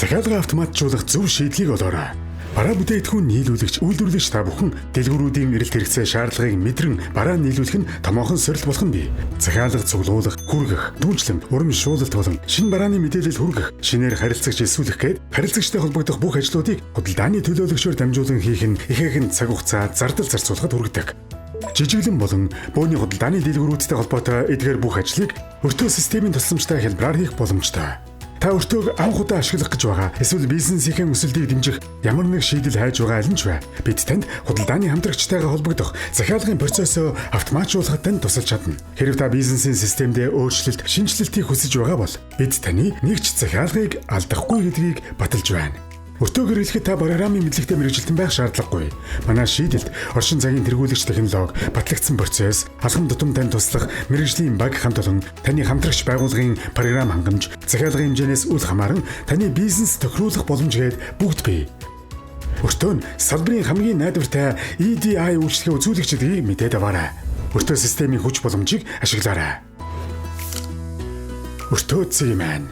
Захиалгын автоматжуулах зөв шийдлийг олоорой. Бараа бүтээгдэхүүн нийлүүлэгч, үйлдвэрлэгч та бүхэн дэлгүүрүүдийн эрэлт хэрэгцээ шаардлагыг мэдрэн бараа нийлүүлэх нь томоохон сорилт болох нь бий. Захиалга цуглуулах, хүргэх, дүүнчлэн, урамшуулалт болон шинэ барааны мэдээлэл хүргэх, шинээр харилцагч эсвүүлэх гээд харилцагчтай холбогдох бүх ажлуудыг худалдааны төлөөлөгчөөр дамжуулан хийх нь ихээхэн цаг хугацаа зардал зарцуулахад хүргэдэг. Жижиглэн болон бөөний худалдааны дэлгүүрүүдтэй холбоотой эдгээр бүх ажлыг өртөө системийн тусламжтай хялбараар хийх боломжтой. Та өртөөг анх удаа ашиглах гэж байгаа эсвэл бизнесийнхээ өсөлтийг дэмжих ямар нэг шийдэл хайж байгаа аль нь ч бай. Бид танд худалдааны хамтрагчтайгаа холбогдох захиалгын процессоо автоматжуулахад тань тусалж чадна. Хэрэв та бизнесийн системдээ өөрчлөлт, шинжилэлтийг хүсэж байгаа бол бид таны нэгч захиалгыг алдахгүй гэдгийг баталж байна. Өртөө хэрэглэхэд та программын мэдлэгтэй мэргэжилтэн байх шаардлагагүй. Манай шийдэлд оршин цагийн тэргүүлэгч технологи, батлагдсан процесс, алхам тутам тань туслах мэргэжлийн баг хамт олон таны хамтрагч байгууллагын програм хангамж, захиалгын хэмжээнээс үл хамааран таны бизнес тохируулах боломж гээд бүгд бий. Өртөө нь салбарын хамгийн найдвартай EDI үйлчлэгээ үзүүлэгч гэдгийг мэдээд аваарай. Өртөө системийн хүч боломжийг ашиглаарай. Өртөө Цэгийн маань